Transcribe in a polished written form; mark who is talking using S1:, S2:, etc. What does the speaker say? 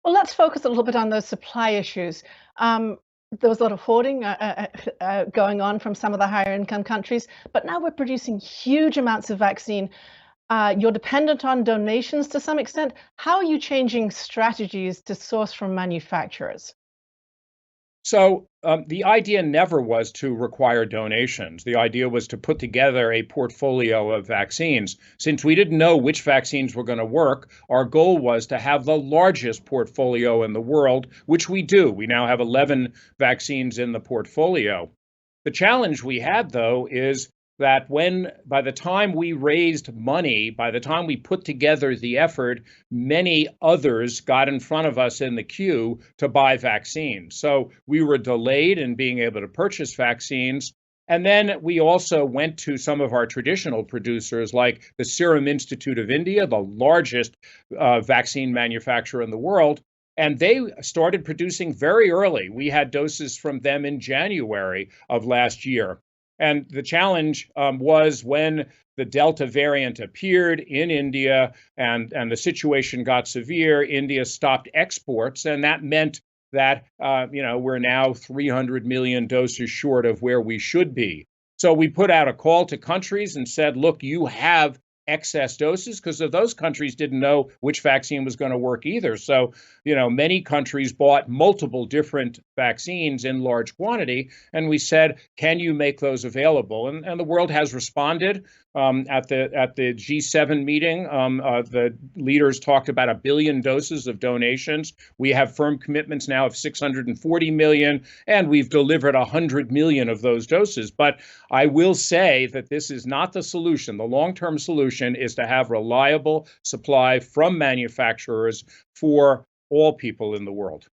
S1: Well, let's focus a little bit on those supply issues. There was a lot of hoarding going on from some of the higher income countries, but now we're producing huge amounts of vaccine. You're dependent on donations to some extent. How are you changing strategies to source from manufacturers?
S2: The idea never was to require donations. The idea was to put together a portfolio of vaccines. Since we didn't know which vaccines were going to work, our goal was to have the largest portfolio in the world, which we do. We now have 11 vaccines in the portfolio. The challenge we had, though, is that by the time we raised money, by the time we put together the effort, many others got in front of us in the queue to buy vaccines. So we were delayed in being able to purchase vaccines. And then we also went to some of our traditional producers, like the Serum Institute of India, the largest vaccine manufacturer in the world. And they started producing very early. We had doses from them in January of last year. And the challenge was when the Delta variant appeared in India and the situation got severe, India stopped exports. And that meant that, we're now 300 million doses short of where we should be. So we put out a call to countries and said, look, you have excess doses, because of those countries didn't know which vaccine was going to work either. So, many countries bought multiple different vaccines in large quantity. And we said, can you make those available? And the world has responded. At the G7 meeting, the leaders talked about 1 billion doses of donations. We have firm commitments now of 640 million, and we've delivered 100 million of those doses. But I will say that this is not the solution. The long-term solution is to have reliable supply from manufacturers for all people in the world.